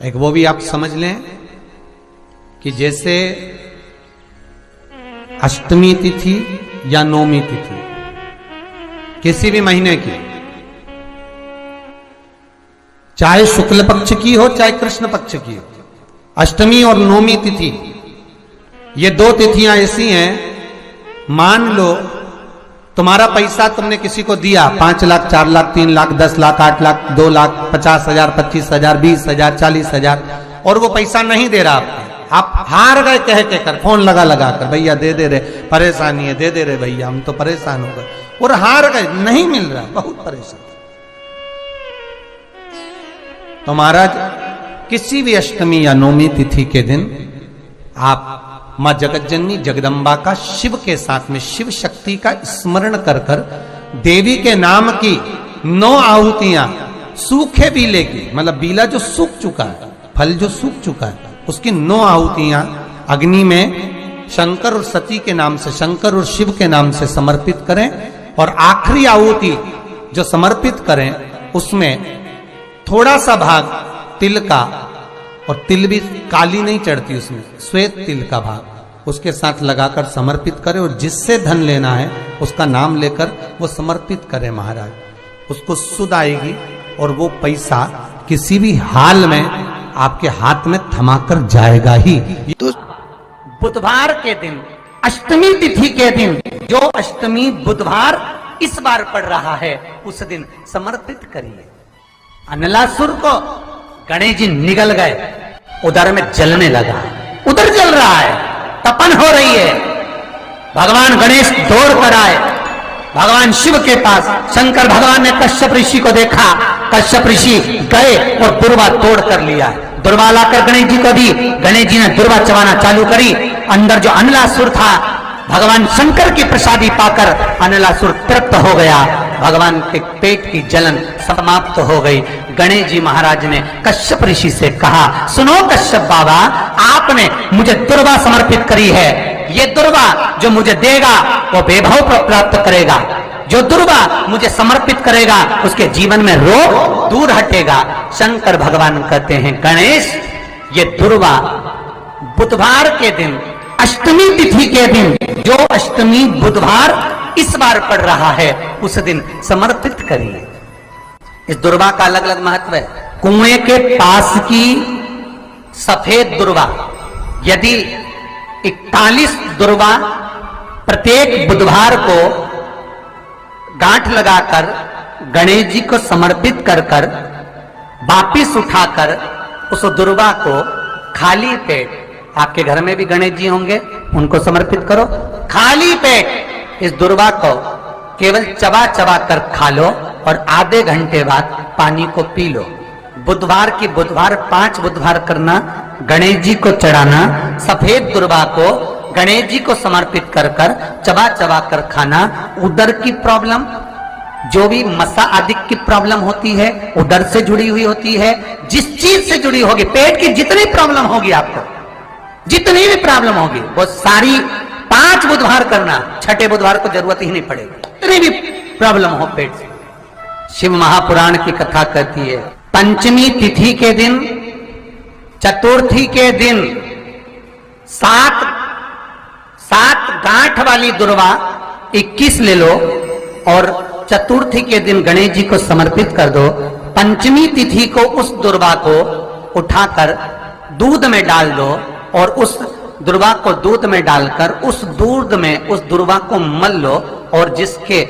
एक वो भी आप समझ लें कि जैसे अष्टमी तिथि या नौमी तिथि किसी भी महीने की, चाहे शुक्ल पक्ष की हो चाहे कृष्ण पक्ष की हो, अष्टमी और नौमी तिथि ये दो तिथियां ऐसी हैं, मान लो तुम्हारा पैसा तुमने किसी को दिया 5 लाख 4 लाख 3 लाख 10 लाख 8 लाख 2 लाख 50,000 25,000 20,000 40,000 और वो पैसा नहीं दे रहा आपको, आप हार गए कह के कर, फोन लगा लगा कर, भैया दे दे रहे, परेशानी है, दे दे रहे भैया, हम तो परेशान हो गए, और हार गए, नहीं मिल रहा, बहुत परेशान। तो महाराज किसी भी अष्टमी या नौमी तिथि के दिन आप मां जगतजननी जगदम्बा का शिव के साथ में शिव शक्ति का स्मरण कर कर देवी के नाम की 9 आहुतियां, सूखे बीले की, मतलब बीला जो सूख चुका है, फल जो सूख चुका है, उसकी 9 आहुतियां अग्नि में शंकर और सती के नाम से, शंकर और शिव के नाम से समर्पित करें, और आखिरी आहुति जो समर्पित करें उसमें थोड़ा सा भाग तिल का, और तिल भी काली नहीं चढ़ती उसमें, श्वेत तिल का भाग उसके साथ लगाकर समर्पित करें, और जिससे धन लेना है उसका नाम लेकर वो समर्पित करें महाराज, उसको सुध आएगी और वो पैसा किसी भी हाल में आपके हाथ में थमाकर जाएगा ही। तो बुधवार के दिन, अष्टमी तिथि के दिन, जो अष्टमी बुधवार इस बार पड़ रहा है उस दिन समर्पित करिए। अनलासुर को गणेश जी निगल गए, उधर में जलने लगा, उधर जल रहा है, तपन हो रही है, भगवान गणेश दौड़ कर आए भगवान शिव के पास। शंकर भगवान ने कश्यप ऋषि को देखा, कश्यप ऋषि गए और दुर्वा तोड़ कर लिया, दुर्वा लाकर गणेश जी को दी, गणेश जी ने दुर्वा चबाना चालू करी, अंदर जो अनलासुर था भगवान शंकर की प्रसादी पाकर अनलासुर तृप्त हो गया, भगवान के पेट की जलन समाप्त हो गई। गणेश जी महाराज ने कश्यप ऋषि से कहा, सुनो कश्यप बाबा, आपने मुझे दुर्वा समर्पित करी है, ये दुर्वा जो मुझे देगा वो वैभव प्राप्त करेगा, जो दुर्वा मुझे समर्पित करेगा उसके जीवन में रोग दूर हटेगा। शंकर भगवान कहते हैं, गणेश ये दुर्वा बुधवार के दिन, अष्टमी तिथि के दिन, जो अष्टमी बुधवार इस बार पड़ रहा है उस दिन समर्पित करिए। इस दुर्वा का अलग अलग महत्व है। कुएं के पास की सफेद दुर्वा, यदि 41 दुर्वा प्रत्येक बुधवार को गांठ लगाकर गणेश जी को समर्पित कर कर वापिस उठाकर उस दुर्वा को खाली पेट, आपके घर में भी गणेश जी होंगे, उनको समर्पित करो, खाली पेट इस दुर्वा को केवल चबा चबा कर खा लो और आधे घंटे बाद पानी को पी लो। बुधवार की बुधवार 5 बुधवार करना, गणेश जी को चढ़ाना, सफेद दुर्वा को गणेश जी को समर्पित कर कर चबा चबा कर खाना। उदर की प्रॉब्लम, जो भी मसा आदि की प्रॉब्लम होती है उदर से जुड़ी हुई होती है, जिस चीज से जुड़ी होगी, पेट की जितनी प्रॉब्लम होगी आपको, जितनी भी प्रॉब्लम होगी वो सारी 5 बुधवार करना, 6ठे बुधवार को जरूरत ही नहीं पड़ेगी, जितनी भी प्रॉब्लम हो पेट से। शिव महापुराण की कथा कहती है, पंचमी तिथि के दिन, चतुर्थी के दिन 7 गांठ वाली दुर्वा 21 ले लो और चतुर्थी के दिन गणेश जी को समर्पित कर दो। पंचमी तिथि को उस दुर्वा को उठाकर दूध में डाल दो और उस दुर्वा को दूध में डालकर उस दूध में उस दुर्वा को मल लो, और जिसके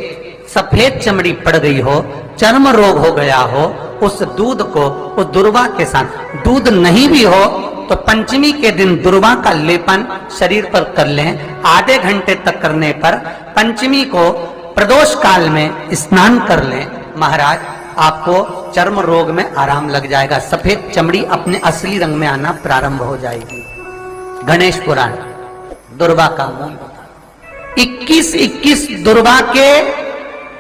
सफेद चमड़ी पड़ गई हो, चर्म रोग हो गया हो, उस दूध को उस दुर्वा के साथ, दूध नहीं भी हो तो पंचमी के दिन दुर्वा का लेपन शरीर पर कर लें। आधे घंटे तक करने पर पंचमी को प्रदोष काल में स्नान कर लें, महाराज आपको चर्म रोग में आराम लग जाएगा, सफेद चमड़ी अपने असली रंग में आना प्रारंभ हो जाएगी। गणेश पुराण दुर्वा का मूल 21 दुर्वा के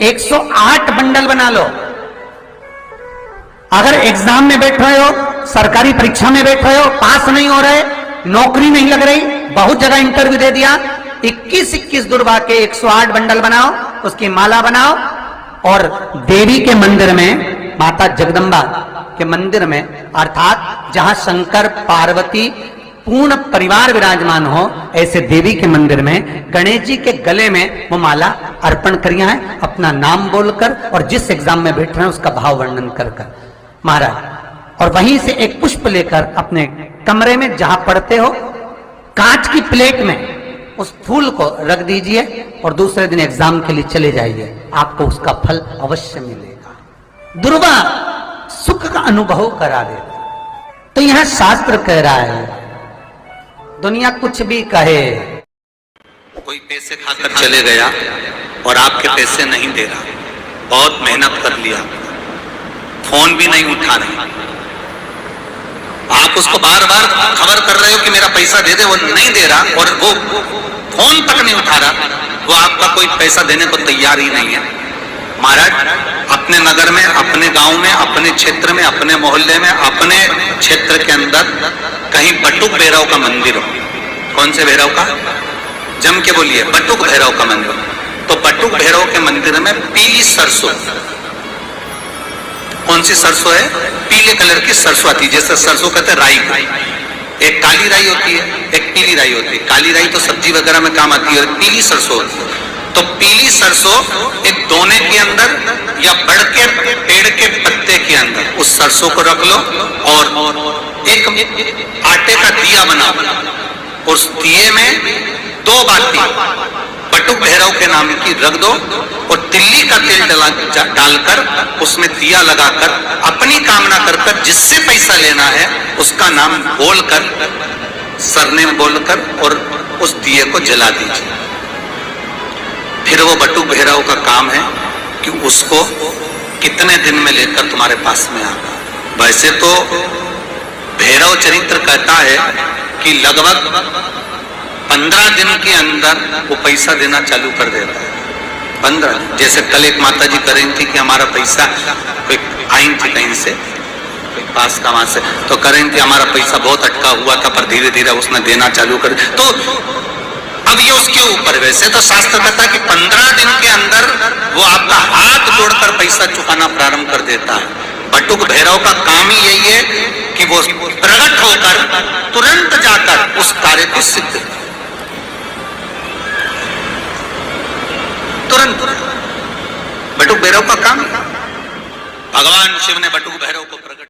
108 बंडल बना लो। अगर एग्जाम में बैठ रहे हो, सरकारी परीक्षा में बैठ रहे हो, पास नहीं हो रहे, नौकरी नहीं लग रही, बहुत जगह इंटरव्यू दे दिया, 21 दुर्वा के 108 बंडल बनाओ, उसकी माला बनाओ और देवी के मंदिर में माता जगदम्बा के मंदिर में, अर्थात जहां शंकर पार्वती पूर्ण परिवार विराजमान हो, ऐसे देवी के मंदिर में गणेश जी के गले में वो माला अर्पण करिया है, अपना नाम बोलकर और जिस एग्जाम में बैठ रहे हैं उसका भाव वर्णन कर महाराज। और वहीं से एक पुष्प लेकर अपने कमरे में जहां पढ़ते हो कांच की प्लेट में उस फूल को रख दीजिए और दूसरे दिन एग्जाम के लिए चले जाइए, आपको उसका फल अवश्य मिलेगा। दुर्वा सुख का अनुभव करा देगा। तो यहां शास्त्र कह रहा है, दुनिया कुछ भी कहे, कोई पैसे खाकर चले गया और आपके पैसे नहीं दे रहा, बहुत मेहनत कर लिया, फोन भी नहीं उठा रहे, आप उसको बार बार खबर कर रहे हो कि मेरा पैसा दे दे, वो नहीं दे रहा और वो फोन तक नहीं उठा रहा, वो आपका कोई पैसा देने को तैयार ही नहीं है। महाराज अपने नगर में, अपने गांव में, अपने क्षेत्र में, अपने मोहल्ले में, अपने क्षेत्र के अंदर कहीं बटुक भैरव का मंदिर हो, कौन से भैरव का, जम के बोलिए, बटुक भैरव का मंदिर, तो बटुक भैरव के मंदिर में पीली सरसों, कौन सी सरसों है, पीले कलर की सरसों आती है, जैसे सरसों कहते हैं राई, एक काली राई होती है, एक पीली राई होती है, काली राई तो सब्जी वगैरह में काम आती है और पीली सरसों होती है। तो पीली सरसों एक दोने के अंदर या बढ़ के पेड़ के पत्ते के अंदर उस सरसों को रख लो और एक आटे का दिया बनाओ, उस दिए में 2 बाती बटुक भैरव के नाम की रख दो और तिल्ली का तेल डालकर उसमें दिया लगाकर अपनी कामना कर जिससे पैसा लेना है उसका नाम बोलकर, सरनेम बोलकर और उस दिए को जला दीजिए। फिर वो बटुक भैरव का काम है कि उसको कितने दिन में लेकर तुम्हारे पास में आगा। वैसे तो भैरव चरित्र कहता है कि लगभग 15 दिन के अंदर वो पैसा देना चालू कर देता है। 15, जैसे कल एक माता जी कह रही थी कि हमारा पैसा, कोई आई थी कहीं से, कोई पास का वहां से, तो कह रही थी हमारा पैसा बहुत अटका हुआ था पर धीरे धीरे उसने देना चालू कर, तो अब ये उसके ऊपर। वैसे तो शास्त्र कहता है कि 15 दिन के अंदर वो आपका हाथ जोड़कर पैसा चुकाना प्रारंभ कर देता है। बटुक भैरव का काम ही यही है कि वो प्रकट होकर तुरंत जाकर उस कार्य को सिद्ध, तुरंत बटुक भैरव का काम। भगवान शिव ने बटुक भैरव को